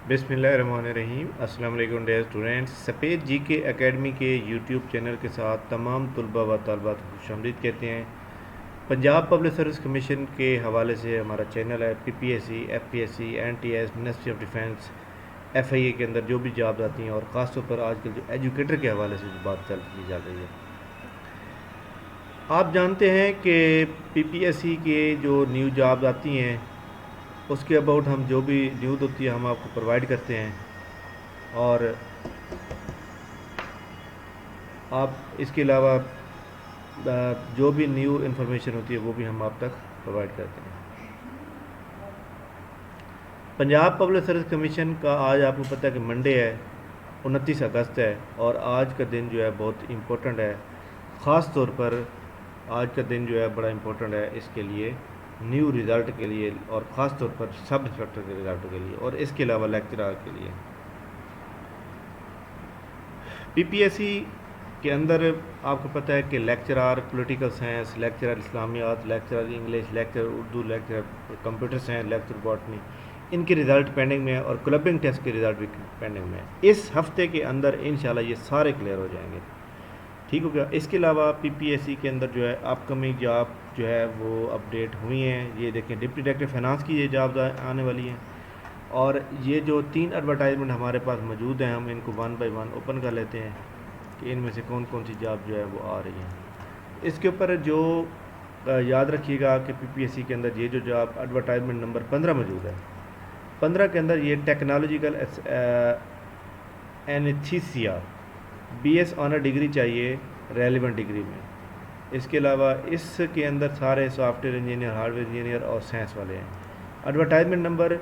बिस्मिल्लाहिर्रहमानिर्रहीम। अस्सलाम वालेकुम डियर स्टूडेंट्स। सफ़ेद जी के एकेडमी के यूट्यूब चैनल के साथ तमाम तलबा व तालबात को खुशामदीद कहते हैं। पंजाब पब्लिक सर्विस कमीशन के हवाले से हमारा चैनल है। PPSC, FPSC, NTS, ministry of defence, FIA के अंदर जो भी जॉब आती हैं और ख़ास तौर पर आजकल जो एजुकेटर के हवाले से जो बात की जा रही है। आप जानते हैं कि PPSC के जो न्यू जॉब आती हैं उसके अबाउट हम जो भी न्यूज़ होती है हम आपको प्रोवाइड करते हैं, और आप इसके अलावा जो भी न्यू इन्फॉर्मेशन होती है वो भी हम आप तक प्रोवाइड करते हैं। पंजाब पब्लिक सर्विस कमीशन का आज आपको पता है कि मंडे है, 29 अगस्त है, और आज का दिन जो है बहुत इम्पोर्टेंट है। ख़ास तौर पर आज का दिन जो है बड़ा इम्पोर्टेंट है इसके लिए, न्यू रिज़ल्ट के लिए, और ख़ास तौर पर सब इंस्पेक्टर के रिज़ल्ट के लिए, और इसके अलावा लेक्चरर के लिए। PPSC के अंदर आपको पता है कि लेक्चरर पॉलिटिकल साइंस, लेक्चरर इस्लामियात, lecturer English, lecturer Urdu, lecturer computer science, lecturer botany, इनके रिज़ल्ट पेंडिंग में है, और क्लबिंग टेस्ट के रिज़ल्ट भी पेंडिंग में है। इस हफ्ते के अंदर इंशाल्लाह ये सारे क्लियर हो जाएंगे। ठीक हो गया। इसके अलावा PPSC के अंदर जो है अपकमिंग जॉब जो है वो अपडेट हुई हैं। ये देखें, डिप्टी डायरेक्टर फाइनेंस की ये जॉब आने वाली हैं, और ये जो 3 एडवर्टाइजमेंट हमारे पास मौजूद हैं हम इनको 1 बाय 1 ओपन कर लेते हैं कि इनमें से कौन कौन सी जॉब जो है वो आ रही हैं। इसके ऊपर जो याद रखिएगा कि PPSC के अंदर ये जो जॉब एडवर्टाइजमेंट नंबर 15 मौजूद है, 15 के अंदर ये technological anaesthesia BS honour degree चाहिए रेलिवेंट डिग्री में। इसके अलावा इसके अंदर सारे सॉफ्टवेयर इंजीनियर, हार्डवेयर इंजीनियर और साइंस वाले हैं। एडवर्टाइजमेंट नंबर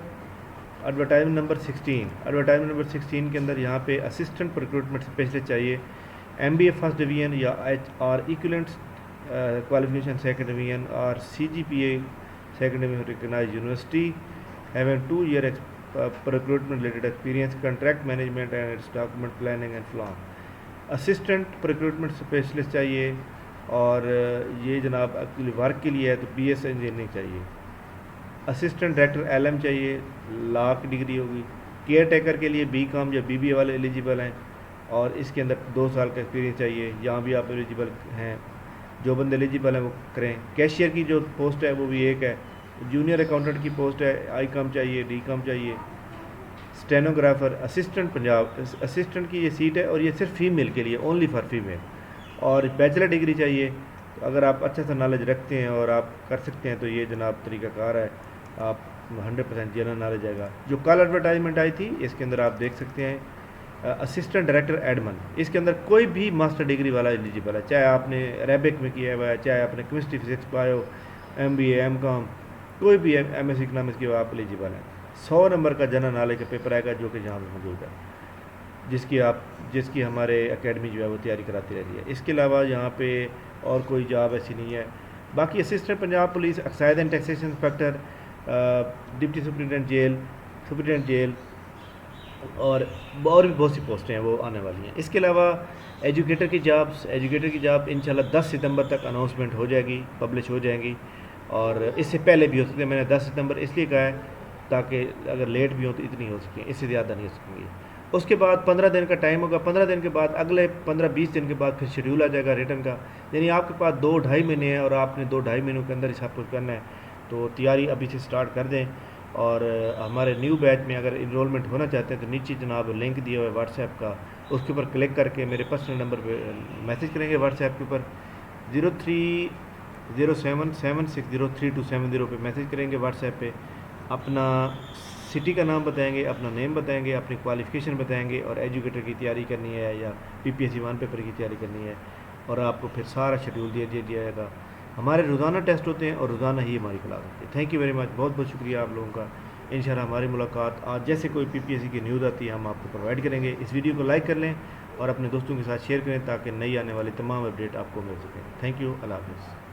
16 के अंदर यहाँ पे असिस्टेंट रिक्रूटमेंट स्पेशलिस्ट चाहिए, MBA फर्स्ट डिवीजन या और इक्विवेलेंट क्वालिफिकेशन सेकंड डिवीजन, और CGPA second division recognised university, having 2 year recruitment related experience, contract management and document planning and flow. Assistant recruitment specialist चाहिए, और ये जनाब एक्चुअली वर्क के लिए है तो BS इंजीनियरिंग चाहिए। असिस्टेंट डायरेक्टर LM चाहिए, लॉ की डिग्री होगी। केयर टेकर के लिए BCom या BBA वाले एलिजिबल हैं, और इसके अंदर 2 साल का एक्सपीरियंस चाहिए। यहाँ भी आप एलिजिबल हैं, जो बंदे एलिजिबल हैं वो करें। कैशियर की जो पोस्ट है वो भी एक है। जूनियर अकाउंटेंट की पोस्ट है, ICOM चाहिए, DCOM चाहिए। स्टेनोग्राफर, असिस्टेंट पंजाब असिस्टेंट की ये सीट है, और ये सिर्फ फीमेल के लिए, ओनली फॉर फीमेल, और बैचलर डिग्री चाहिए। तो अगर आप अच्छा सा नॉलेज रखते हैं और आप कर सकते हैं तो ये जनाब तरीक़ाकार है, आप 100% जनरल नॉलेज आएगा। जो कल एडवर्टाइजमेंट आई थी इसके अंदर आप देख सकते हैं, असिस्टेंट डायरेक्टर एडमन, इसके अंदर कोई भी मास्टर डिग्री वाला एलिजिबल है, चाहे आपने अरेबिक में किया हुआ है, चाहे आपने chemistry, physics, bio, MBA, MCOM, कोई भी MS इकनॉमिक्स की आप एलिजिबल हैं। 100 नंबर का जनरल नॉलेज का पेपर आएगा जो कि यहाँ पर मौजूद है, जिसकी हमारे एकेडमी जो है वो तैयारी कराती रहती है। इसके अलावा यहाँ पे और कोई जॉब ऐसी नहीं है। बाकी assistant Punjab police, excise and taxation inspector, deputy superintendent jail, और भी बहुत सी पोस्टें हैं वो आने वाली हैं। इसके अलावा एजुकेटर की जॉब इंशाल्लाह 10 सितंबर तक अनाउंसमेंट हो जाएगी, पब्लिश हो जाएंगी, और इससे पहले भी हो सकती है। मैंने 10 सितंबर इसलिए कहा है ताकि अगर लेट भी हो तो इतनी हो सके, इससे ज़्यादा नहीं हो सकेंगी। उसके बाद 15 दिन का टाइम होगा। 15 दिन के बाद अगले 15-20 दिन के बाद फिर शेड्यूल आ जाएगा रिटर्न का। यानी आपके पास 2-2.5 महीने हैं, और आपने 2-2.5 महीनों के अंदर सब कुछ करना है। तो तैयारी अभी से स्टार्ट कर दें, और हमारे न्यू बैच में अगर इनरोलमेंट होना चाहते हैं तो नीचे जनाब लिंक दिया हुआ है व्हाट्सएप का, उसके ऊपर क्लिक करके मेरे पर्सनल नंबर पे मैसेज करेंगे व्हाट्सएप के ऊपर 0307760327 पे मैसेज करेंगे व्हाट्सएप पे। अपना सिटी का नाम बताएंगे, अपना नेम बताएंगे, अपनी क्वालिफ़िकेशन बताएंगे, और एजुकेटर की तैयारी करनी है या PPSC 1 पेपर की तैयारी करनी है, और आपको फिर सारा शेड्यूल दिया जाएगा। हमारे रोज़ाना टेस्ट होते हैं और रोज़ाना ही हमारी क्लास होती है। थैंक यू वेरी मच, बहुत बहुत शुक्रिया आप लोगों का। इंशाल्लाह हमारी मुलाकात आज जैसे कोई PPSC की न्यूज़ आती है हम आपको प्रोवाइड करेंगे। इस वीडियो को लाइक कर लें और अपने दोस्तों के साथ शेयर करें ताकि नई आने वाली तमाम अपडेट आपको मिल सकें। थैंक यू, अल्लाह हाफ़िज़।